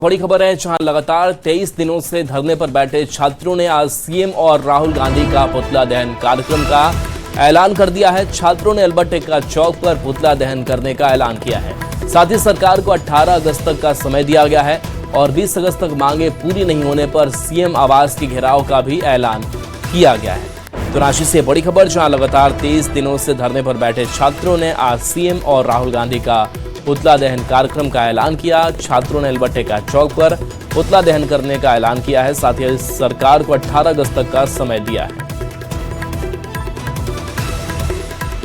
बड़ी खबर है, जहां लगातार 23 दिनों से धरने पर बैठे छात्रों ने आज सीएम और राहुल गांधी का पुतला दहन कार्यक्रम का ऐलान कर दिया है। छात्रों ने अल्बर्ट एक्का चौक पर पुतला दहन करने का ऐलान किया है। साथ ही सरकार को 18 अगस्त तक का समय दिया गया है और 20 अगस्त तक मांगे पूरी नहीं होने पर सीएम आवास के घेराव का भी ऐलान किया गया है। तो रांची से बड़ी खबर, जहां लगातार 23 दिनों से धरने पर बैठे छात्रों ने आज सीएम और राहुल गांधी का पुतला दहन कार्यक्रम का ऐलान किया। छात्रों ने अल्बर्ट एक्का चौक पर पुतला दहन करने का ऐलान किया है। साथ ही सरकार को 18 अगस्त तक का समय दिया है।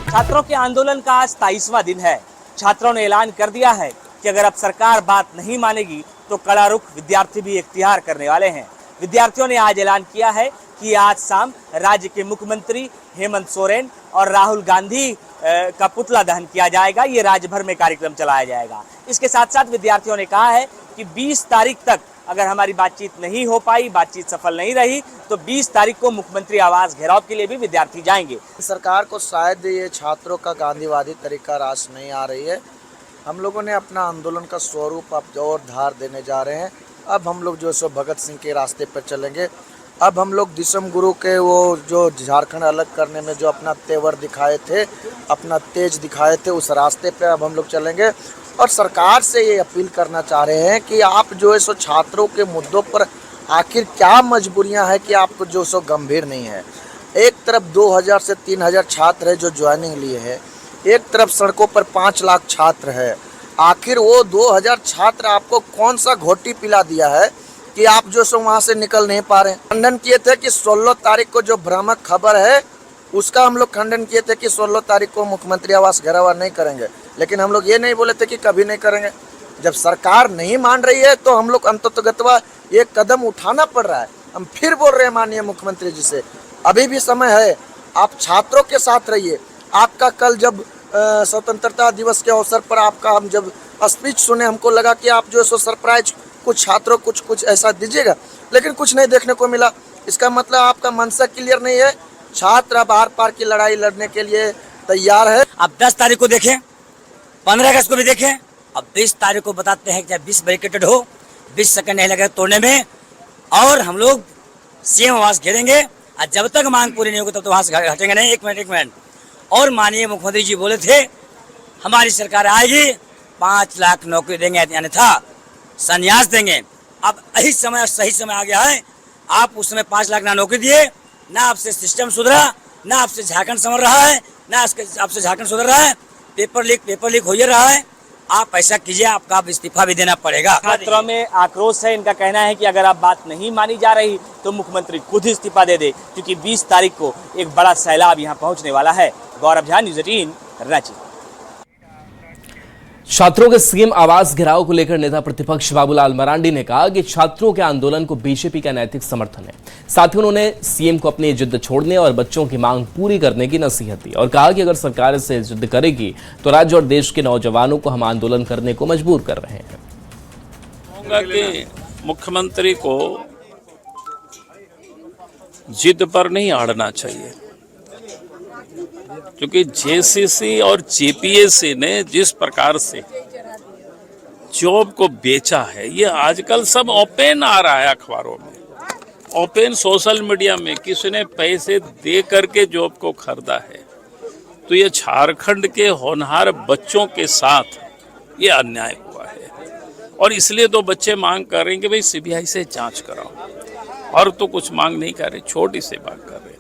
छात्रों के आंदोलन का आज 23वां दिन है। छात्रों ने ऐलान कर दिया है कि अगर अब सरकार बात नहीं मानेगी तो कड़ा रुख विद्यार्थी भी इख्तियार करने वाले हैं। विद्यार्थियों ने आज ऐलान किया है कि आज शाम राज्य के मुख्यमंत्री हेमंत सोरेन और राहुल गांधी का पुतला दहन किया जाएगा। ये राज्य भर में कार्यक्रम चलाया जाएगा। इसके साथ साथ विद्यार्थियों ने कहा है कि 20 तारीख तक अगर हमारी बातचीत नहीं हो पाई, बातचीत सफल नहीं रही, तो 20 तारीख को मुख्यमंत्री आवास घेराव के लिए भी विद्यार्थी जाएंगे। सरकार को शायद ये छात्रों का गांधीवादी तरीका रास नहीं आ रही है। हम लोगों ने अपना आंदोलन का स्वरूप अब और धार देने जा रहे हैं। अब हम लोग जो सो भगत सिंह के रास्ते पर चलेंगे। अब हम लोग दिसम गुरु के वो जो झारखंड अलग करने में जो अपना तेवर दिखाए थे, अपना तेज दिखाए थे, उस रास्ते पे अब हम लोग चलेंगे। और सरकार से ये अपील करना चाह रहे हैं कि आप जो है सो छात्रों के मुद्दों पर आखिर क्या मजबूरियां हैं कि आपको जो सो गंभीर नहीं है। एक तरफ 2000 से 3000 छात्र है जो ज्वाइनिंग लिए हैं, एक तरफ सड़कों पर 5 लाख छात्र है। आखिर वो 2000 छात्र आपको कौन सा घोटी पिला दिया है कि आप जो सो वहाँ से निकल नहीं पा रहे हैं। खंडन किए थे कि 16 तारीख को जो भ्रामक खबर है उसका हम लोग खंडन किए थे कि 16 तारीख को मुख्यमंत्री आवास घेराव नहीं करेंगे, लेकिन हम लोग ये नहीं बोले थे कि कभी नहीं करेंगे। जब सरकार नहीं मान रही है तो हम लोग अंततोगत्वा ये कदम उठाना पड़ रहा है। हम फिर बोल रहे हैं माननीय मुख्यमंत्री जी से, अभी भी समय है, आप छात्रों के साथ रहिए। आपका कल जब स्वतंत्रता दिवस के अवसर पर आपका हम जब स्पीच सुने, हमको लगा कि आप जो सो सरप्राइज कुछ छात्रों कुछ ऐसा दीजिएगा, लेकिन कुछ नहीं देखने को मिला। इसका मतलब आपका मनसा क्लियर नहीं है। छात्र अब आर पार की लड़ाई लड़ने के लिए तैयार है। अब 10 तारीख को देखें, 15 अगस्त को भी देखें, अब 20 तारीख को बताते हैं कि 20 बैरिकेटेड हो, 20 सेकंड नहीं लगेगा तोड़ने में, और हम लोग सीएम आवास घेरेंगे। और जब तक मांग पूरी नहीं होगी तब तो वहां से हटेंगे नहीं। एक मिनट। और माननीय मुख्यमंत्री जी बोले थे हमारी सरकार आएगी 5 लाख नौकरी देंगे, अन्यथा संन्यास देंगे। अब यही समय, सही समय आ गया है। आप उस समय 5 लाख ना नौकरी दिए, ना आपसे सिस्टम सुधरा, ना आपसे झारखंड संवर रहा है, ना आपसे झारखंड सुधर रहा है। पेपर लीक हो ही रहा है। आप ऐसा कीजिए, आपका अब इस्तीफा भी देना पड़ेगा। छात्रों में आक्रोश है। इनका कहना है कि अगर आप बात नहीं मानी जा रही तो मुख्यमंत्री खुद इस्तीफा दे दे, क्योंकि 20 तारीख को एक बड़ा सैलाब यहाँ पहुँचने वाला है। गौरव झा, न्यूज़ 18, रांची। छात्रों के सीएम आवास घेराव को लेकर नेता प्रतिपक्ष बाबूलाल मरांडी ने कहा कि छात्रों के आंदोलन को बीजेपी का नैतिक समर्थन है। साथ ही उन्होंने सीएम को अपनी जिद छोड़ने और बच्चों की मांग पूरी करने की नसीहत दी और कहा कि अगर सरकार इससे जिद करेगी तो राज्य और देश के नौजवानों को हम आंदोलन करने को मजबूर कर रहे हैं। कहूंगा कि मुख्यमंत्री को जिद पर नहीं अड़ना चाहिए, क्योंकि जेसीसी और जेपीएससी ने जिस प्रकार से जॉब को बेचा है, ये आजकल सब ओपन आ रहा है अखबारों में, ओपन सोशल मीडिया में। किसी ने पैसे दे करके जॉब को खरीदा है। तो ये झारखंड के होनहार बच्चों के साथ ये अन्याय हुआ है, और इसलिए तो बच्चे मांग कर रहे हैं कि भाई सीबीआई से जांच कराओ, और तो कुछ मांग नहीं कर रहे, छोटी सी बात कर रहे हैं।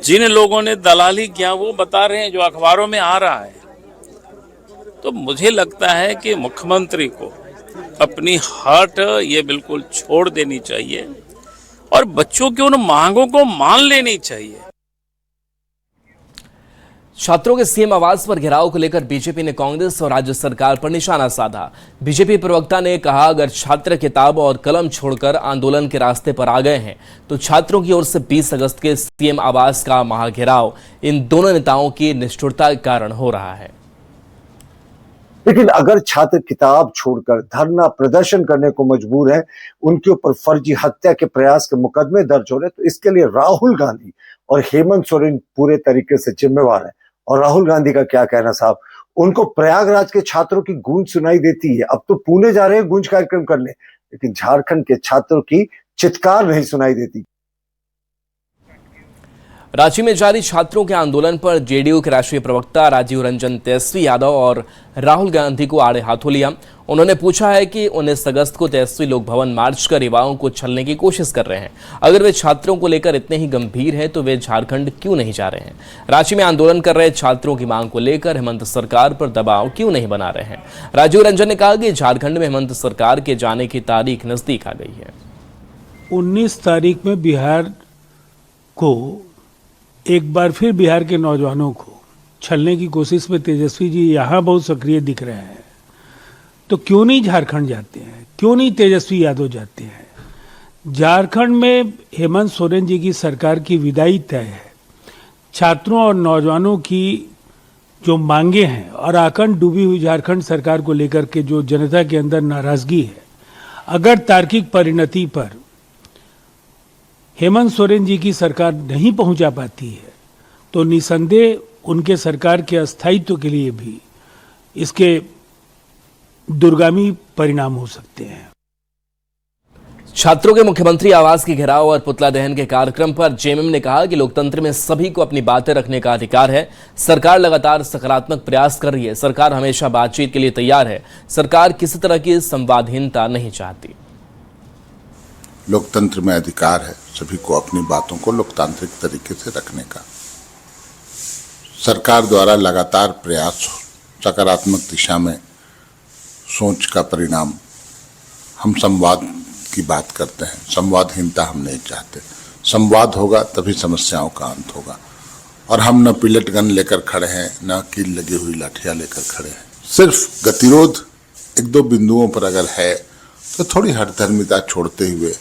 जिन लोगों ने दलाली किया वो बता रहे हैं जो अखबारों में आ रहा है। तो मुझे लगता है कि मुख्यमंत्री को अपनी हट ये बिल्कुल छोड़ देनी चाहिए और बच्चों की उन मांगों को मान लेनी चाहिए। छात्रों के सीएम आवास पर घेराव को लेकर बीजेपी ने कांग्रेस और राज्य सरकार पर निशाना साधा। बीजेपी प्रवक्ता ने कहा, अगर छात्र किताब और कलम छोड़कर आंदोलन के रास्ते पर आ गए हैं तो छात्रों की ओर से 20 अगस्त के सीएम आवास का महाघेराव इन दोनों नेताओं की निष्ठुरता के कारण हो रहा है। लेकिन अगर छात्र किताब छोड़कर धरना प्रदर्शन करने को मजबूर है, उनके ऊपर फर्जी हत्या के प्रयास के मुकदमे दर्ज हो रहे, तो इसके लिए राहुल गांधी और हेमंत सोरेन पूरे तरीके से जिम्मेवार है। और राहुल गांधी का क्या कहना साहब, उनको प्रयागराज के छात्रों की गूंज सुनाई देती है। अब तो पुणे जा रहे हैं गूंज कार्यक्रम करने, लेकिन झारखंड के छात्रों की चित्कार नहीं सुनाई देती। रांची में जारी छात्रों के आंदोलन पर जेडीयू के राष्ट्रीय प्रवक्ता राजीव रंजन तेजस्वी यादव और राहुल गांधी को आड़े हाथों लिया। उन्होंने पूछा है कि 19 अगस्त को तेजस्वी लोक भवन मार्च कर युवाओं को छलने की कोशिश कर रहे हैं। अगर वे छात्रों को लेकर इतने ही गंभीर हैं तो वे झारखंड क्यों नहीं जा रहे हैं? रांची में आंदोलन कर रहे छात्रों की मांग को लेकर हेमंत सरकार पर दबाव क्यों नहीं बना रहे हैं? राजीव रंजन ने कहा कि झारखंड में हेमंत सरकार के जाने की तारीख नजदीक आ गई है। 19 तारीख में बिहार को एक बार फिर बिहार के नौजवानों को छलने की कोशिश में तेजस्वी जी यहाँ बहुत सक्रिय दिख रहे हैं, तो क्यों नहीं झारखंड जाते हैं? क्यों नहीं तेजस्वी यादव जाते हैं? झारखंड में हेमंत सोरेन जी की सरकार की विदाई तय है। छात्रों और नौजवानों की जो मांगे हैं और आकंठ डूबी हुई झारखंड सरकार को लेकर के जो जनता के अंदर नाराजगी है, अगर तार्किक परिणति पर हेमंत सोरेन जी की सरकार नहीं पहुंचा पाती है तो निसंदेह उनके सरकार के अस्थायित्व के लिए भी इसके दुर्गामी परिणाम हो सकते हैं। छात्रों के मुख्यमंत्री आवास की घेराव और पुतला दहन के कार्यक्रम पर जेएमएम ने कहा कि लोकतंत्र में सभी को अपनी बातें रखने का अधिकार है। सरकार लगातार सकारात्मक प्रयास कर रही है। सरकार हमेशा बातचीत के लिए तैयार है। सरकार किसी तरह की संवादहीनता नहीं चाहती। लोकतंत्र में अधिकार है सभी को अपनी बातों को लोकतांत्रिक तरीके से रखने का। सरकार द्वारा लगातार प्रयास सकारात्मक दिशा में सोच का परिणाम। हम संवाद की बात करते हैं, संवादहीनता हम नहीं चाहते। संवाद होगा तभी समस्याओं का अंत होगा। और हम न पिलट गन लेकर खड़े हैं, न कील लगी हुई लाठियां लेकर खड़े हैं। सिर्फ गतिरोध एक दो बिंदुओं पर अगर है तो थोड़ी हठधर्मिता छोड़ते हुए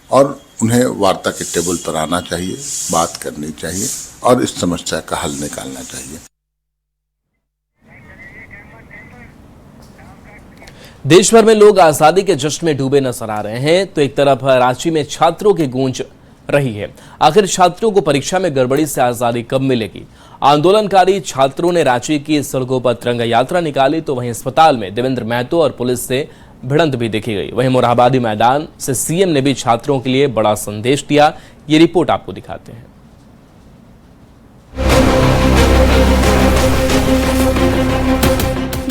और उन्हें वार्ता के टेबल पर आना चाहिए, बात करनी चाहिए और इस समस्या का हल निकालना चाहिए। देश भर में लोग आजादी के जश्न में डूबे नजर आ रहे हैं तो एक तरफ रांची में छात्रों की गूंज रही है। आखिर छात्रों को परीक्षा में गड़बड़ी से आजादी कब मिलेगी? आंदोलनकारी छात्रों ने रांची की सड़कों पर तिरंगा यात्रा निकाली तो वहीं अस्पताल में देवेंद्र महतो और पुलिस से भिड़ंत भी देखी गई। वहीं मोरहाबादी मैदान से सीएम ने भी छात्रों के लिए बड़ा संदेश दिया। ये रिपोर्ट आपको दिखाते हैं।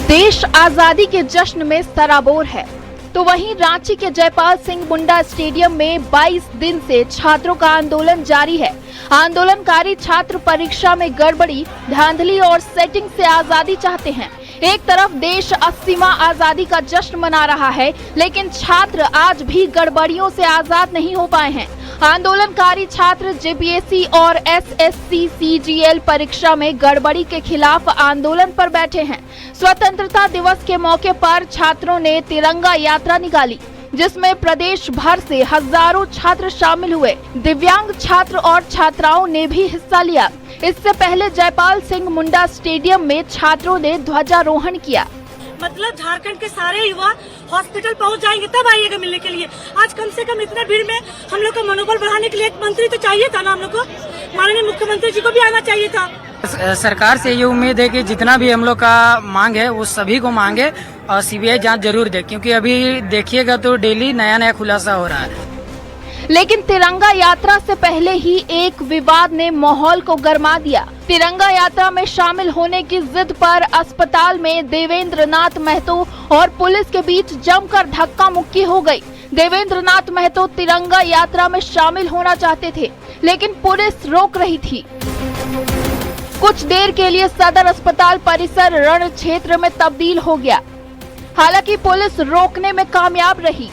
देश आजादी के जश्न में सराबोर है तो वहीं रांची के जयपाल सिंह मुंडा स्टेडियम में 22 दिन से छात्रों का आंदोलन जारी है। आंदोलनकारी छात्र परीक्षा में गड़बड़ी, धांधली और सेटिंग से आजादी चाहते हैं। एक तरफ देश 80वां आजादी का जश्न मना रहा है, लेकिन छात्र आज भी गड़बड़ियों से आजाद नहीं हो पाए हैं। आंदोलनकारी छात्र जेपीएससी और एसएससी सीजीएल परीक्षा में गड़बड़ी के खिलाफ आंदोलन पर बैठे हैं। स्वतंत्रता दिवस के मौके पर छात्रों ने तिरंगा यात्रा निकाली, जिसमें प्रदेश भर से हजारों छात्र शामिल हुए। दिव्यांग छात्र और छात्राओं ने भी हिस्सा लिया। इससे पहले जयपाल सिंह मुंडा स्टेडियम में छात्रों ने ध्वजारोहण किया। मतलब झारखंड के सारे युवा हॉस्पिटल पहुंच जाएंगे तब आइएगा मिलने के लिए। आज कम से कम इतना भीड़ में हम लोग का मनोबल बढ़ाने के लिए एक मंत्री तो चाहिए था ना। हम लोग को माननीय मुख्यमंत्री जी को भी आना चाहिए था। सरकार से ये उम्मीद है कि जितना भी हम लोग का मांग है वो सभी को मांगे और सीबीआई जांच जरूर दे, क्योंकि अभी देखिएगा तो डेली नया नया खुलासा हो रहा है। लेकिन तिरंगा यात्रा से पहले ही एक विवाद ने माहौल को गरमा दिया। तिरंगा यात्रा में शामिल होने की जिद पर अस्पताल में देवेंद्र नाथ महतो और पुलिस के बीच जमकर धक्का मुक्की हो गई। देवेंद्र नाथ महतो तिरंगा यात्रा में शामिल होना चाहते थे, लेकिन पुलिस रोक रही थी। कुछ देर के लिए सदर अस्पताल परिसर रण क्षेत्र में तब्दील हो गया। हालांकि पुलिस रोकने में कामयाब रही।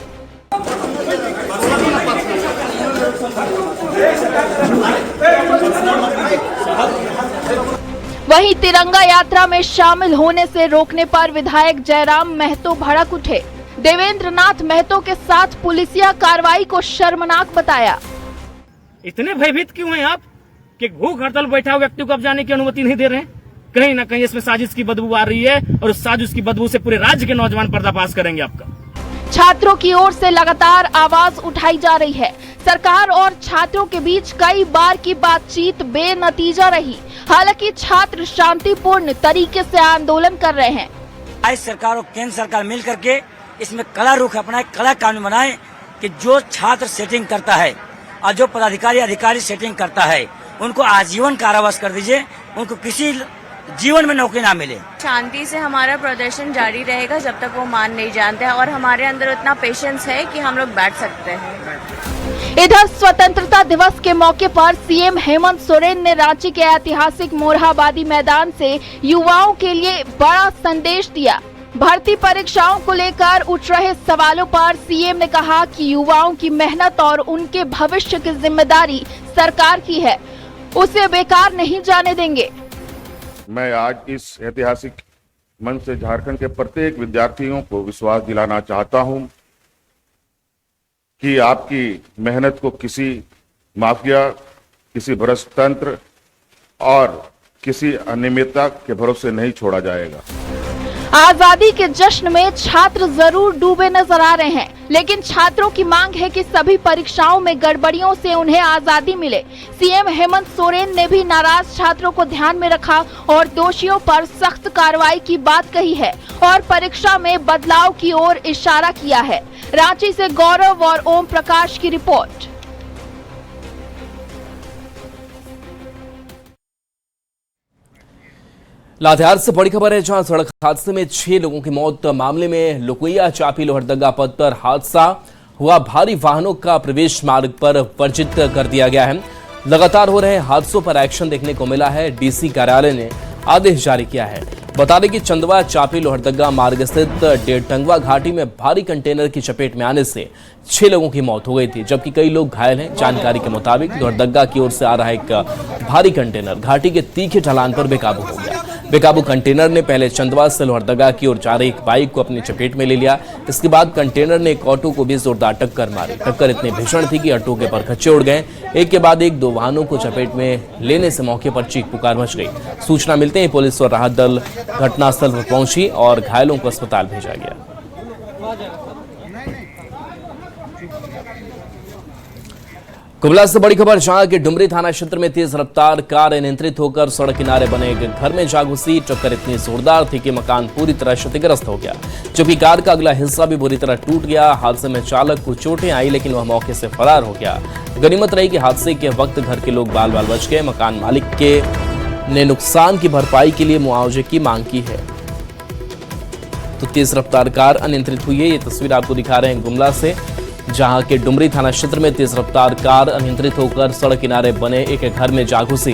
वहीं तिरंगा यात्रा में शामिल होने से रोकने पर विधायक जयराम महतो भड़क उठे। देवेंद्र नाथ महतो के साथ पुलिसिया कार्रवाई को शर्मनाक बताया। इतने भयभीत क्यों हैं आप कि भूख हड़ताल बैठा हुआ व्यक्ति को अब जाने की अनुमति नहीं दे रहे हैं? कहीं ना कहीं इसमें साजिश की बदबू आ रही है और उस साजिश की बदबू से पूरे राज्य के नौजवान पर्दाफाश करेंगे आपका। छात्रों की ओर से लगातार आवाज उठाई जा रही है। सरकार और छात्रों के बीच कई बार की बातचीत बेनतीजा रही। हालांकि छात्र शांतिपूर्ण तरीके से आंदोलन कर रहे हैं। राज्य सरकार और केंद्र सरकार मिल करके इसमें कड़ा रुख अपनाए, कड़ा कानून बनाए कि जो छात्र सेटिंग करता है और जो पदाधिकारी अधिकारी सेटिंग करता है उनको आजीवन कारावास कर दीजिए, उनको किसी जीवन में नौकरी ना मिले। शांति से हमारा प्रदर्शन जारी रहेगा जब तक वो मान नहीं जानते हैं और हमारे अंदर उतना पेशेंस है कि हम लोग बैठ सकते हैं। इधर स्वतंत्रता दिवस के मौके पर सीएम हेमंत सोरेन ने रांची के ऐतिहासिक मोरहाबादी मैदान से युवाओं के लिए बड़ा संदेश दिया। भर्ती परीक्षाओं को लेकर उठ रहे सवालों पर सीएम ने कहा कि युवाओं की मेहनत और उनके भविष्य की जिम्मेदारी सरकार की है, उसे बेकार नहीं जाने देंगे। मैं आज इस ऐतिहासिक मंच से झारखंड के प्रत्येक विद्यार्थियों को विश्वास दिलाना चाहता हूं कि आपकी मेहनत को किसी माफिया, किसी भ्रष्ट तंत्र और किसी अनियमितता के भरोसे नहीं छोड़ा जाएगा। आजादी के जश्न में छात्र जरूर डूबे नजर आ रहे हैं, लेकिन छात्रों की मांग है कि सभी परीक्षाओं में गड़बड़ियों से उन्हें आजादी मिले। सीएम हेमंत सोरेन ने भी नाराज छात्रों को ध्यान में रखा और दोषियों पर सख्त कार्रवाई की बात कही है और परीक्षा में बदलाव की ओर इशारा किया है। रांची से गौरव और ओम प्रकाश की रिपोर्ट। लातेहार से बड़ी खबर है, जहां सड़क हादसे में 6 लोगों की मौत। मामले में लुकुइया चापी लोहरदगा पथ पर हादसा हुआ। भारी वाहनों का प्रवेश मार्ग पर वर्जित कर दिया गया है। लगातार हो रहे हादसों पर एक्शन देखने को मिला है। डीसी कार्यालय ने आदेश जारी किया है। बता दें कि चंदवा चापी लोहरदगा मार्ग स्थित डेढ़टंगवा घाटी में भारी कंटेनर की चपेट में आने से 6 लोगों की मौत हो गई थी, जबकि कई लोग घायल हैं। जानकारी के मुताबिक लोहरदगा की ओर से आ रहा एक भारी कंटेनर घाटी के तीखे ढलान पर बेकाबू हो गया। बेकाबू कंटेनर ने पहले चंदवा से लोहरदगा की ओर जा रही एक बाइक को अपनी चपेट में ले लिया। इसके बाद कंटेनर ने एक ऑटो को भी जोरदार टक्कर मारी। टक्कर इतनी भीषण थी कि ऑटो के परखच्चे उड़ गए। एक के बाद एक 2 वाहनों को चपेट में लेने से मौके पर चीख पुकार मच गई। सूचना मिलते ही पुलिस और राहत दल घटनास्थल पर पहुंची और घायलों को अस्पताल भेजा गया। कुबला से बड़ी खबर, जहां के डुमरी थाना क्षेत्र में तेज रफ्तार कार अनियंत्रित होकर सड़क किनारे बने एक घर में जा घुसी। टक्कर इतनी जोरदार थी कि मकान पूरी तरह क्षतिग्रस्त हो गया, जबकि कार का अगला हिस्सा भी बुरी तरह टूट गया। हादसे में चालक को चोटें आई, लेकिन वह मौके से फरार हो गया। गनीमत रही कि हादसे के वक्त घर के लोग बाल बाल बच गए। मकान मालिक ने नुकसान की भरपाई के लिए मुआवजे की मांग की है। तो तेज रफ्तार कार अनियंत्रित हुई है। ये तस्वीर आपको दिखा रहे हैं गुमला से, जहां के डुमरी थाना क्षेत्र में तेज रफ्तार कार अनियंत्रित होकर सड़क किनारे बने एक घर में जा घुसी।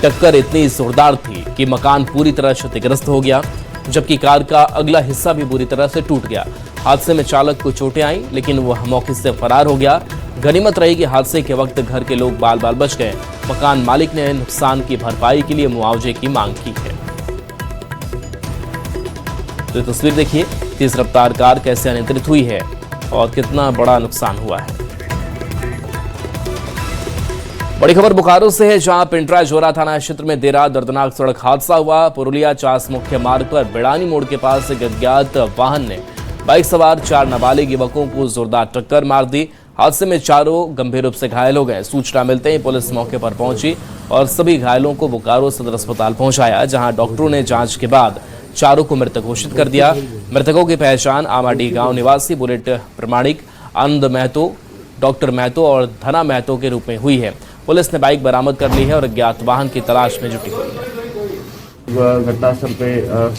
टक्कर इतनी जोरदार थी कि मकान पूरी तरह क्षतिग्रस्त हो गया, जबकि कार का अगला हिस्सा भी बुरी तरह से टूट गया। हादसे में चालक को चोटें आई, लेकिन वह मौके से फरार हो गया। गनीमत रही कि हादसे के वक्त घर के लोग बाल बाल बच गए। मकान मालिक ने नुकसान की भरपाई के लिए मुआवजे की मांग की है। तो तस्वीर देखिए, तेज रफ्तार कार कैसे अनियंत्रित हुई है और कितना बड़ा नुकसान हुआ है। बड़ी खबर बोकारो से है, जहां पिंटरा जोरा थाना क्षेत्र में देर रात दर्दनाक सड़क हादसा हुआ। पुरुलिया चास मुख्य मार्ग पर बेड़ानी मोड़ के पास एक अज्ञात वाहन ने बाइक सवार 4 नाबालिग युवकों को जोरदार टक्कर मार दी। हादसे में चारों गंभीर रूप से घायल हो गए। सूचना मिलते ही पुलिस मौके पर पहुंची और सभी घायलों को बोकारो सदर अस्पताल पहुंचाया, जहां डॉक्टरों ने जांच के बाद चारों को मृतक घोषित कर दिया। मृतकों की पहचान आमाडी गांव निवासी बुलेट प्रमाणिक, आनंद महतो, डॉक्टर महतो और धना महतो के रूप में हुई है। पुलिस ने बाइक बरामद कर ली है और अज्ञात वाहन की तलाश में जुटी हुई है। घटनास्थल पे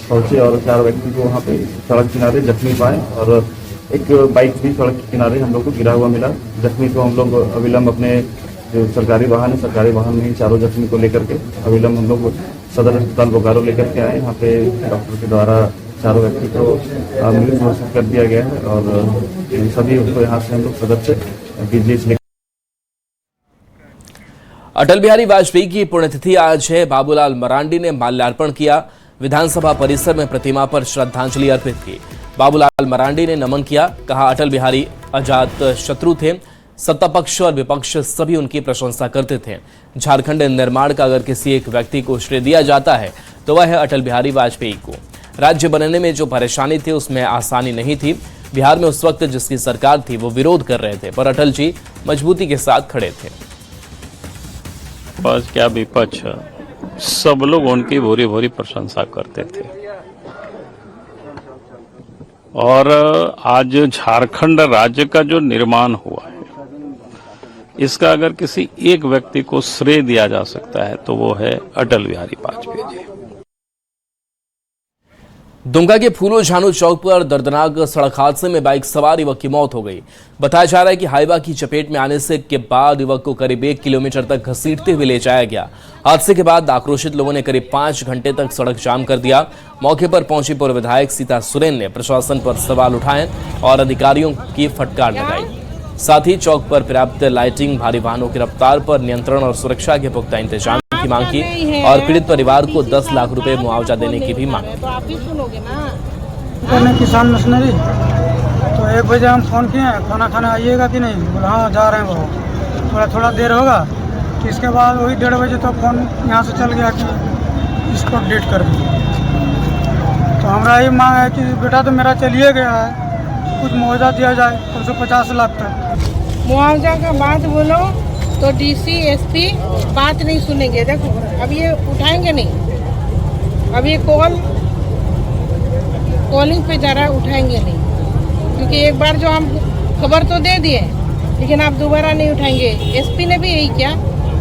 पहुंचे और 4 व्यक्ति को वहाँ पे सड़क किनारे जख्मी पाए और एक बाइक भी सड़क किनारे हम लोग को गिरा हुआ मिला। जख्मी को हम लोग अविलंब अपने जो सरकारी वाहन है, सरकारी वाहन में ही चारों जख्मी को लेकर के अविलंब हम लोग सदर अस्पताल बोकारो लेकर के आए। यहाँ पे डॉक्टर के द्वारा चारों व्यक्ति को मृत घोषित कर दिया गया है और सभी उसको यहाँ से हम लोग सदर से पीजीआई। अटल बिहारी वाजपेयी की पुण्यतिथि आज है। बाबूलाल मरांडी ने माल्यार्पण किया। विधानसभा परिसर में प्रतिमा पर श्रद्धांजलि अर्पित की। बाबूलाल मरांडी ने नमन किया। कहा, अटल बिहारी अजात शत्रु थे। सत्ता पक्ष और विपक्ष सभी उनकी प्रशंसा करते थे। झारखंड निर्माण का अगर किसी एक व्यक्ति को श्रेय दिया जाता है तो वह है अटल बिहारी वाजपेयी को। राज्य बनने में जो परेशानी थी उसमें आसानी नहीं थी। बिहार में उस वक्त जिसकी सरकार थी वो विरोध कर रहे थे, पर अटल जी मजबूती के साथ खड़े थे। बस क्या विपक्ष, सब लोग उनकी भूरी भूरी प्रशंसा करते थे। और आज झारखंड राज्य का जो निर्माण हुआ है, इसका अगर किसी एक व्यक्ति को श्रेय दिया जा सकता है तो वो है अटल बिहारी वाजपेयी जी। दुमका के फूलो झानू चौक पर दर्दनाक सड़क हादसे में बाइक सवार युवक की मौत हो गई। बताया जा रहा है कि हाईवा की चपेट में आने से के बाद युवक को करीब 1 किलोमीटर तक घसीटते हुए ले जाया गया। हादसे के बाद आक्रोशित लोगों ने करीब 5 घंटे तक सड़क जाम कर दिया। मौके पर पहुंची पूर्व विधायक सीता सोरेन ने प्रशासन पर सवाल उठाए और अधिकारियों की फटकार लगाई। साथ ही चौक पर पर्याप्त लाइटिंग, भारी वाहनों की रफ्तार पर नियंत्रण और सुरक्षा के पुख्ता इंतजाम की मांग की और पीड़ित परिवार को 10 लाख रुपए मुआवजा देने की भी मांग की। किसान मशीनरी तो 1 बजे हम फोन किए, खाना खाने आइएगा कि नहीं? बोला हाँ जा रहे हैं, वो थोड़ा देर होगा। तो इसके बाद वही 1:30 बजे तो फोन यहाँ से चल गया कि इसको अपडेट कर दिए। तो हमारा ये मांग है कि बेटा तो मेरा चलिए गया है, कुछ मुआवजा दिया जाए, कम से 50 लाख तक। मुआवजा का बात बोलो तो डीसी एसपी बात नहीं सुनेंगे। देखो अब ये उठाएंगे नहीं, अब ये कॉलिंग पे जा रहा है, उठाएंगे नहीं, क्योंकि एक बार जो हम खबर तो दे दिए लेकिन आप दोबारा नहीं उठाएंगे। एसपी ने भी यही किया,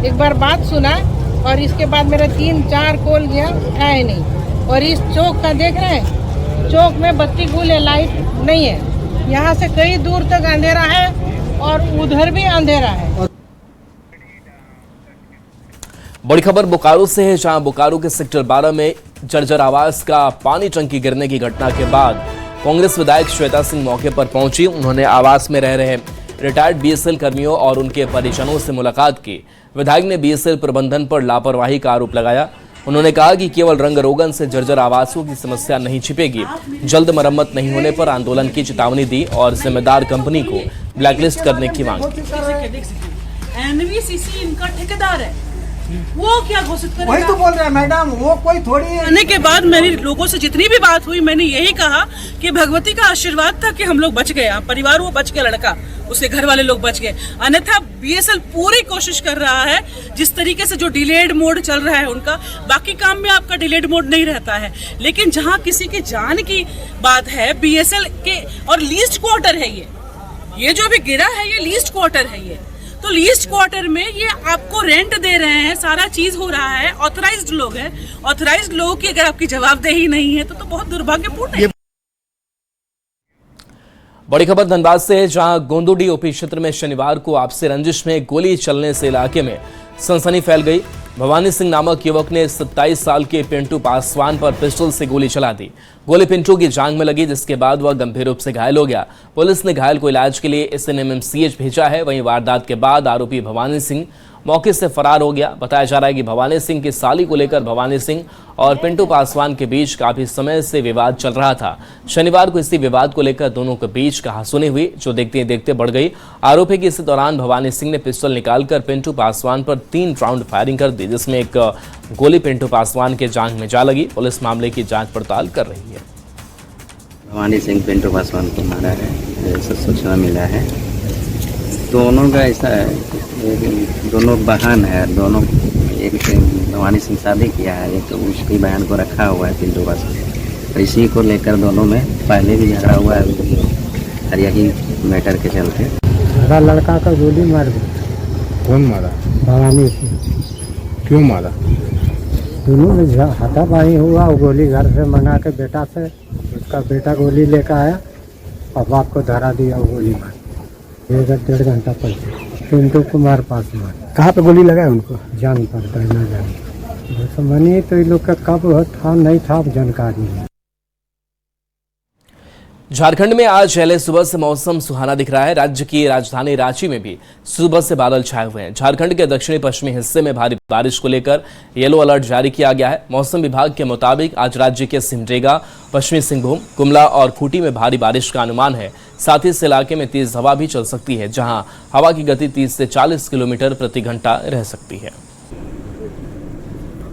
एक बार बात सुना और इसके बाद मेरा 3-4 कॉल गया, उठाए नहीं। और इस चौक का देख रहे हैं, चौक में बत्ती गुल है, लाइट नहीं है, यहाँ से कई दूर तक अंधेरा है और उधर भी अंधेरा है। बड़ी खबर बोकारो से है, जहां बोकारो के सेक्टर 12 में जर्जर आवास का पानी टंकी गिरने की घटना के बाद कांग्रेस विधायक श्वेता सिंह मौके पर पहुंची। उन्होंने आवास में रह रहे रिटायर्ड बीएसएल कर्मियों और उनके परिजनों से मुलाकात की। विधायक ने बीएसएल प्रबंधन पर लापरवाही का आरोप लगाया। उन्होंने कहा कि केवल रंग रोगन से जर्जर आवासों की समस्या नहीं छिपेगी, जल्द मरम्मत नहीं होने पर आंदोलन की चेतावनी दी और जिम्मेदार कंपनी को ब्लैकलिस्ट करने की मांग की। एनवीसीसी इनका ठेकेदार है, वो क्या घोषित करेगा? वही तो बोल रहे हैं मैडम, वो कोई थोड़ी। आने के बाद मेरी लोगों से जितनी भी बात हुई, मैंने यही कहा कि भगवती का आशीर्वाद था कि हम लोग बच गए, परिवार वो बच गया, लड़का उसके घर वाले लोग बच गए। अन्यथा बीएसएल पूरी कोशिश कर रहा है, जिस तरीके से जो डिलेड मोड चल रहा है उनका, बाकी काम में आपका डिलेड मोड नहीं रहता है, लेकिन जहाँ किसी की जान की बात है, बीएसएल के और लीस्ट क्वार्टर है ये जो भी गिरा है ये लीस्ट क्वार्टर है ये, तो लीस्ट क्वार्टर में ये आपको रेंट दे रहे हैं, सारा चीज हो रहा है, ऑथराइज्ड लोग हैं, ऑथराइज्ड लोगों की अगर आपकी जवाबदेही नहीं है तो बहुत दुर्भाग्यपूर्ण है। बड़ी खबर धनबाद से है, जहां गोंदुडी ओपी क्षेत्र में शनिवार को आपसी रंजिश में गोली चलने से इलाके में सनसनी फैल गई। भवानी सिंह नामक युवक ने 27 साल के पिंटू पासवान पर पिस्टल से गोली चला दी। गोली पिंटू की जांघ में लगी, जिसके बाद वह गंभीर रूप से घायल हो गया। पुलिस ने घायल को इलाज के लिए एसएनएमएमसीएच भेजा है। वहीं वारदात के बाद आरोपी भवानी सिंह मौके से फरार हो गया। बताया जा रहा है कि भवानी सिंह की साली को लेकर भवानी सिंह और पिंटू पासवान के बीच काफी समय से विवाद चल रहा था। शनिवार को इसी विवाद को लेकर दोनों के बीच कहासुनी हुई, जो देखते ही देखते बढ़ गई। आरोपी की इसी दौरान भवानी सिंह ने पिस्टल निकालकर पिंटू पासवान पर 3 राउंड फायरिंग कर दी, जिसमें एक गोली पिंटू पासवान के जांघ में जा लगी। पुलिस मामले की जांच पड़ताल कर रही है। भवानी सिंह पिंटू पासवान को मारा है, ऐसा सूचना मिला है। दोनों का ऐसा है, दोनों बहन है, दोनों एक भवानी सिंह शादी किया है, एक उसकी बहन को रखा हुआ है पिंटू पासवान। तो इसी को लेकर दोनों में पहले भी झगड़ा हुआ है, और यही मैटर के चलते मेरा लड़का का गोली मार दिया। कौन मारा? भवानी सिंह। क्यों मारा? दोनों में हाथापाई हुआ। वो गोली घर से मंगा के बेटा से, उसका बेटा गोली लेकर आया और बाप को धरा दिया, वो गोली मार 1-1.5 घंटा पहले। पिंटू कुमार पासवान। कहाँ पे गोली लगा है उनको? जान पड़ता है ना जान दुश्मनी तो ये लोग का कब था नहीं था जानकारी नहीं। झारखंड में आज पहले सुबह से मौसम सुहाना दिख रहा है। राज्य की राजधानी रांची में भी सुबह से बादल छाए हुए हैं। झारखंड के दक्षिणी पश्चिमी हिस्से में भारी बारिश को लेकर येलो अलर्ट जारी किया गया है। मौसम विभाग के मुताबिक आज राज्य के सिमडेगा, पश्चिमी सिंहभूम, गुमला और खूंटी में भारी बारिश का अनुमान है। साथ ही इस इलाके में तेज हवा भी चल सकती है, जहां हवा की गति 30 से 40 किलोमीटर प्रति घंटा रह सकती है।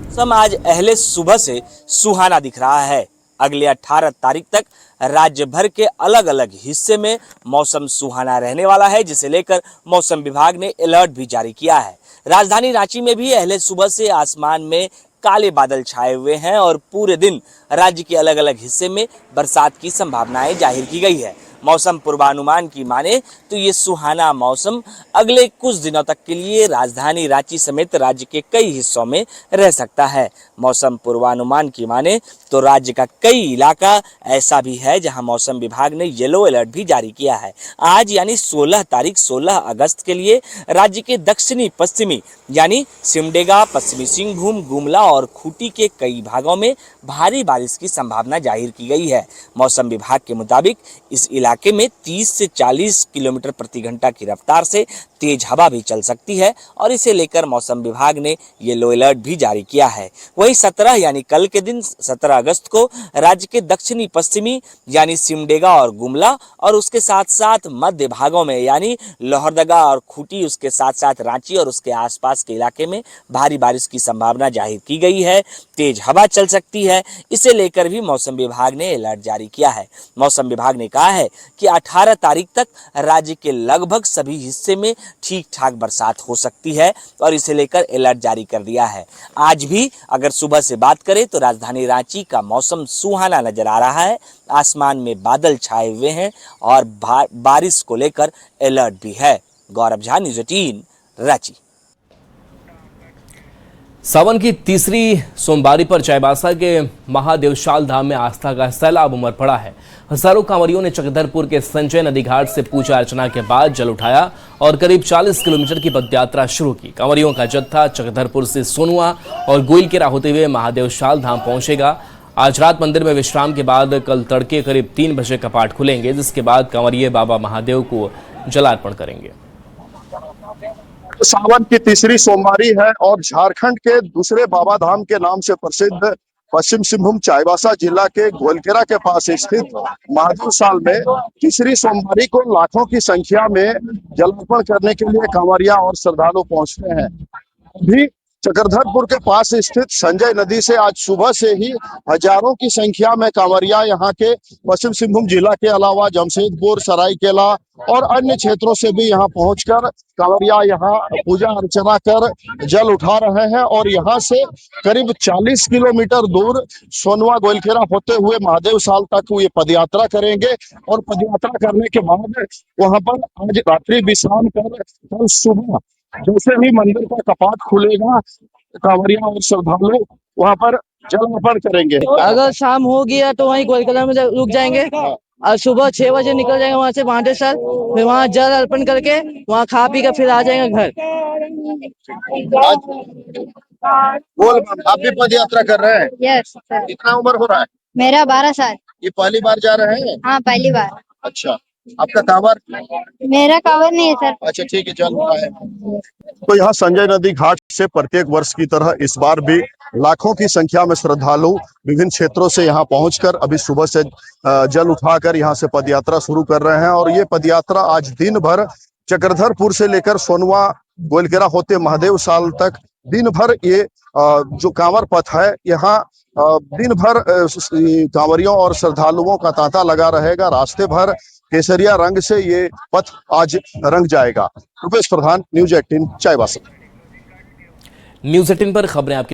मौसम आज पहले सुबह से सुहाना दिख रहा है। अगले 18 तारीख तक राज्य भर के अलग अलग हिस्से में मौसम सुहाना रहने वाला है, जिसे लेकर मौसम विभाग ने अलर्ट भी जारी किया है। राजधानी रांची में भी अहले सुबह से आसमान में काले बादल छाए हुए हैं और पूरे दिन राज्य के अलग अलग हिस्से में बरसात की संभावनाएं जाहिर की गई है। मौसम पूर्वानुमान की माने तो ये सुहाना मौसम अगले कुछ दिनों तक के लिए राजधानी रांची समेत राज्य के कई हिस्सों में रह सकता है। मौसम पूर्वानुमान की माने तो राज्य का कई इलाका ऐसा भी है जहां मौसम विभाग ने येलो अलर्ट भी जारी किया है। आज यानी 16 अगस्त के लिए राज्य के दक्षिणी पश्चिमी यानी सिमडेगा, पश्चिमी सिंहभूम, गुमला और खूंटी के कई भागों में भारी बारिश की संभावना जाहिर की गई है। मौसम विभाग के मुताबिक इस इलाके में 30 से 40 किलोमीटर प्रति घंटा की रफ्तार से तेज हवा भी चल सकती है और इसे लेकर मौसम विभाग ने येलो अलर्ट भी जारी किया है। वहीं 17 यानी कल के दिन 17 अगस्त को राज्य के दक्षिणी पश्चिमी यानी सिमडेगा और गुमला और उसके साथ साथ मध्य भागों में यानी लोहरदगा और खूंटी, उसके साथ साथ रांची और उसके आसपास के इलाके में भारी बारिश की संभावना जाहिर की गई है। तेज हवा चल सकती है, इसे लेकर भी मौसम विभाग ने अलर्ट जारी किया है। मौसम विभाग ने कहा है कि 18 तारीख तक राज्य के लगभग सभी हिस्से में ठीक ठाक बरसात हो सकती है और इसे लेकर अलर्ट जारी कर दिया है। आज भी अगर सुबह से बात करें तो राजधानी रांची का मौसम सुहाना नजर आ रहा है। आसमान में बादल छाए हुए हैं और बारिश को लेकर अलर्ट भी है। गौरव झा, न्यूज़ 18 रांची। सावन की तीसरी सोमवारी पर चाईबासा के महादेवशाल धाम में आस्था का सैलाब उमड़ पड़ा है। हजारों कांवरियों ने चक्रधरपुर के संजय नदी घाट से पूजा अर्चना के बाद जल उठाया और करीब 40 किलोमीटर की पदयात्रा शुरू की। कांवरियों का जत्था चक्रधरपुर से सोनुआ और गोइलकेरा होते हुए महादेवशाल धाम पहुंचेगा। आज रात मंदिर में विश्राम के बाद कल तड़के करीब 3 बजे कपाट खुलेंगे, जिसके बाद कांवरिये बाबा महादेव को जलार्पण करेंगे। सावन की तीसरी सोमवारी है और झारखंड के दूसरे बाबा धाम के नाम से प्रसिद्ध पश्चिम सिंहभूम चाईबासा जिला के गोइलकेरा के पास स्थित महादेवशाल में तीसरी सोमवारी को लाखों की संख्या में जलार्पण करने के लिए कांवरिया और श्रद्धालु पहुंचते हैं। अभी चक्रधरपुर के पास स्थित संजय नदी से आज सुबह से ही हजारों की संख्या में कांवरिया यहाँ के पश्चिम सिंहभूम जिला के अलावा जमशेदपुर, सरायकेला और अन्य क्षेत्रों से भी यहाँ पहुंचकर कांवरिया यहाँ पूजा अर्चना कर जल उठा रहे हैं और यहाँ से करीब 40 किलोमीटर दूर सोनुआ गोइलकेरा होते हुए महादेवशाल तक ये पदयात्रा करेंगे और पदयात्रा करने के बाद वहां पर आज रात्रि विश्राम कर कल सुबह जैसे ही मंदिर का कपाट खुलेगा कांवरिया और श्रद्धालु वहां पर जल अर्पण करेंगे। अगर शाम हो गया तो वहीं गोइलकेरा में रुक जाएंगे और सुबह 6 बजे निकल जाएंगे वहां से महादेवशाल, फिर वहां जल अर्पण करके वहां खा पी कर फिर आ जाएंगे घर। आप भी पद यात्रा कर रहे हैं? यस। कितना उम्र हो रहा है? मेरा 12 साल। ये पहली बार जा रहे हैं? हाँ, पहली बार। अच्छा, आपका कांवर? मेरा कांवर नहीं है सर। अच्छा ठीक है, जल उठाए। तो यहाँ संजय नदी घाट से प्रत्येक वर्ष की तरह इस बार भी लाखों की संख्या में श्रद्धालु विभिन्न क्षेत्रों से यहाँ पहुंचकर अभी सुबह से जल उठाकर यहाँ से पदयात्रा शुरू कर रहे हैं और ये पदयात्रा आज दिन भर चक्रधरपुर से लेकर सोनुआ गोइलकेरा होते महादेवशाल तक दिन भर ये जो कांवर पथ है यहाँ दिन भर कांवरियों और श्रद्धालुओं का तांता लगा रहेगा। रास्ते भर केसरिया रंग से ये पथ आज रंग जाएगा। रुपेश प्रधान, न्यूज़ 18 चाईबासा। न्यूज़ 18 पर खबरें आपकी